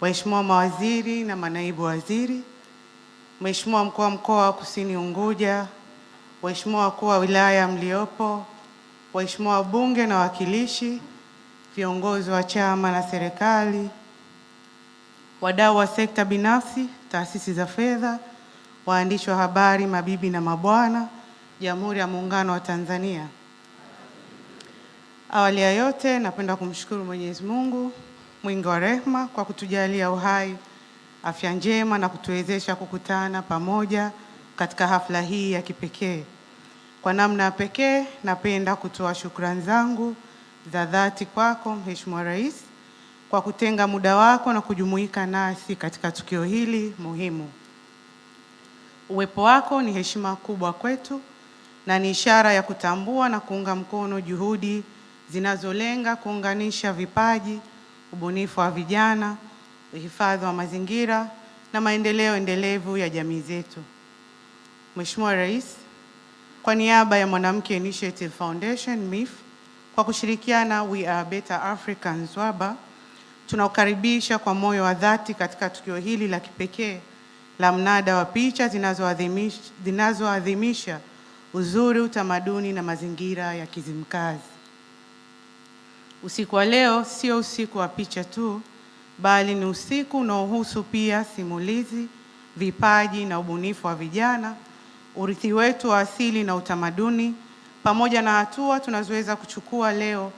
Waheshimiwa mawaziri na manaibu waziri, Mheshimiwa mkuu wa mkoa wa Kusini Unguja, Waheshimiwa wakuu wa wilaya mliopo, Waheshimiwa wabunge na wawakilishi, viongozi wa chama na serikali, wadau wa sekta binafsi, taasisi za fedha, waandishi wa habari, mabibi na mabwana, Jamhuri ya Muungano wa Tanzania. Awali ya yote, napenda kumshukuru Mwenyezi Mungu mwingi wa rehema kwa kutujalia uhai, afya njema na kutuwezesha kukutana pamoja katika hafla hii ya kipekee. Kwa namna ya pekee, napenda kutoa shukrani zangu za dhati kwako Mheshimiwa Rais kwa kutenga muda wako na kujumuika nasi katika tukio hili muhimu. Uwepo wako ni heshima kubwa kwetu na ni ishara ya kutambua na kuunga mkono juhudi zinazolenga kuunganisha vipaji, ubunifu wa vijana, uhifadhi wa mazingira na maendeleo endelevu ya jamii zetu. Mheshimiwa Rais, kwa niaba ya Mwanamke Initiative Foundation MIF, kwa kushirikiana We Are Better Africans WABA, tunakukaribisha kwa moyo wa dhati katika tukio hili la kipekee la mnada wa picha zinazoadhimisha uzuri, utamaduni na mazingira ya Kizimkazi. Usiku wa leo sio usiku wa picha tu, bali ni usiku unaohusu pia simulizi, vipaji na ubunifu wa vijana, urithi wetu wa asili na utamaduni, pamoja na hatua tunazoweza kuchukua leo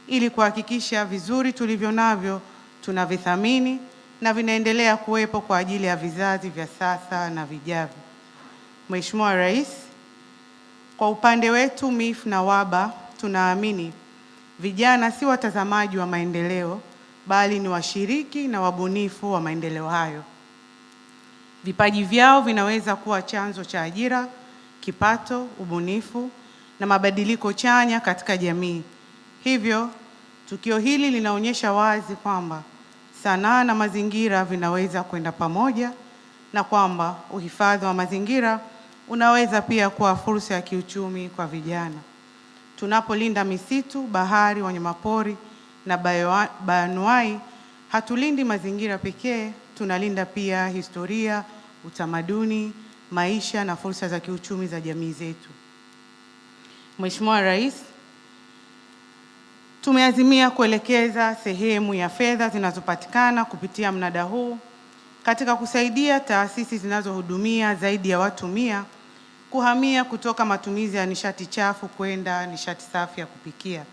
ili kuhakikisha vizuri tulivyo navyo tunavithamini na vinaendelea kuwepo kwa ajili ya vizazi vya sasa na vijavyo. Mheshimiwa Rais, kwa upande wetu MIF na WABA tunaamini vijana si watazamaji wa maendeleo, bali ni washiriki na wabunifu wa maendeleo hayo. Vipaji vyao vinaweza kuwa chanzo cha ajira, kipato, ubunifu na mabadiliko chanya katika jamii. Hivyo, tukio hili linaonyesha wazi kwamba sanaa na mazingira vinaweza kwenda pamoja na kwamba uhifadhi wa mazingira unaweza pia kuwa fursa ya kiuchumi kwa vijana. Tunapolinda misitu, bahari, wanyamapori na bayoanuai, hatulindi mazingira pekee, tunalinda pia historia, utamaduni, maisha na fursa za kiuchumi za jamii zetu. Mheshimiwa Rais, tumeazimia kuelekeza sehemu ya fedha zinazopatikana kupitia mnada huu katika kusaidia taasisi zinazohudumia zaidi ya watu 100 kuhamia kutoka matumizi ya nishati chafu kwenda nishati safi ya kupikia.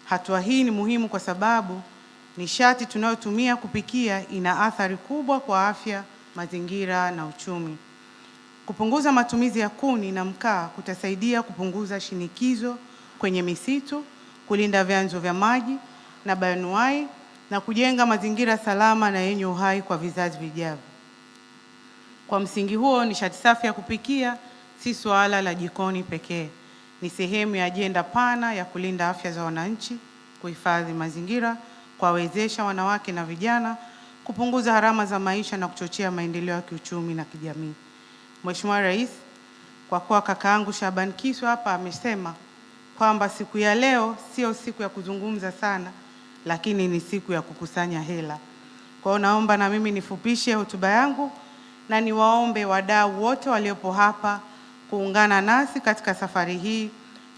Hatua hii ni muhimu kwa sababu nishati tunayotumia kupikia ina athari kubwa kwa afya, mazingira na uchumi. Kupunguza matumizi ya kuni na mkaa kutasaidia kupunguza shinikizo kwenye misitu, kulinda vyanzo vya maji na bayoanuai na kujenga mazingira salama na yenye uhai kwa vizazi vijavyo. Kwa msingi huo, nishati safi ya kupikia si suala la jikoni pekee, ni sehemu ya ajenda pana ya kulinda afya za wananchi, kuhifadhi mazingira, kuwawezesha wanawake na vijana, kupunguza gharama za maisha na kuchochea maendeleo ya kiuchumi na kijamii. Mheshimiwa Rais, kwa kuwa kakaangu Shaban Kiswa hapa amesema kwamba siku ya leo sio siku ya kuzungumza sana, lakini ni siku ya kukusanya hela. Kwa hiyo naomba na mimi nifupishe hotuba yangu na niwaombe wadau wote waliopo hapa kuungana nasi katika safari hii.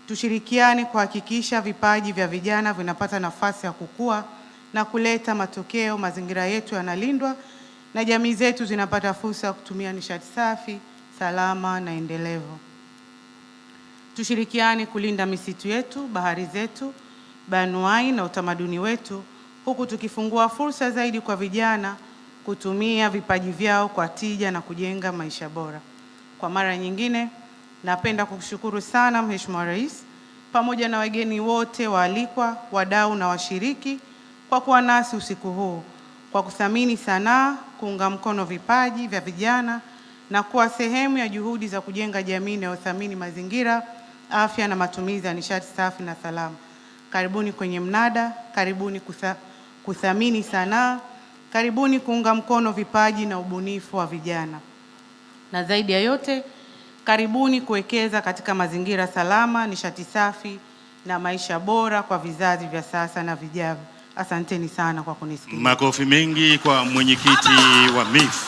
Tushirikiane kuhakikisha vipaji vya vijana vinapata nafasi ya kukua na kuleta matokeo, mazingira yetu yanalindwa na jamii zetu zinapata fursa ya kutumia nishati safi, salama na endelevu. Tushirikiane kulinda misitu yetu, bahari zetu, bayoanuai na utamaduni wetu, huku tukifungua fursa zaidi kwa vijana kutumia vipaji vyao kwa tija na kujenga maisha bora. Kwa mara nyingine, napenda kukushukuru sana Mheshimiwa Rais pamoja na wageni wote waalikwa, wadau na washiriki kwa kuwa nasi usiku huu, kwa kuthamini sanaa, kuunga mkono vipaji vya vijana na kuwa sehemu ya juhudi za kujenga jamii inayothamini mazingira, afya na matumizi ya nishati safi na salama. Karibuni kwenye mnada, karibuni kuthamini sanaa, karibuni kuunga mkono vipaji na ubunifu wa vijana. Na zaidi ya yote, karibuni kuwekeza katika mazingira salama, nishati safi na maisha bora kwa vizazi vya sasa na vijavyo. Asanteni sana kwa kunisikiliza. Makofi mengi kwa mwenyekiti wa MIF.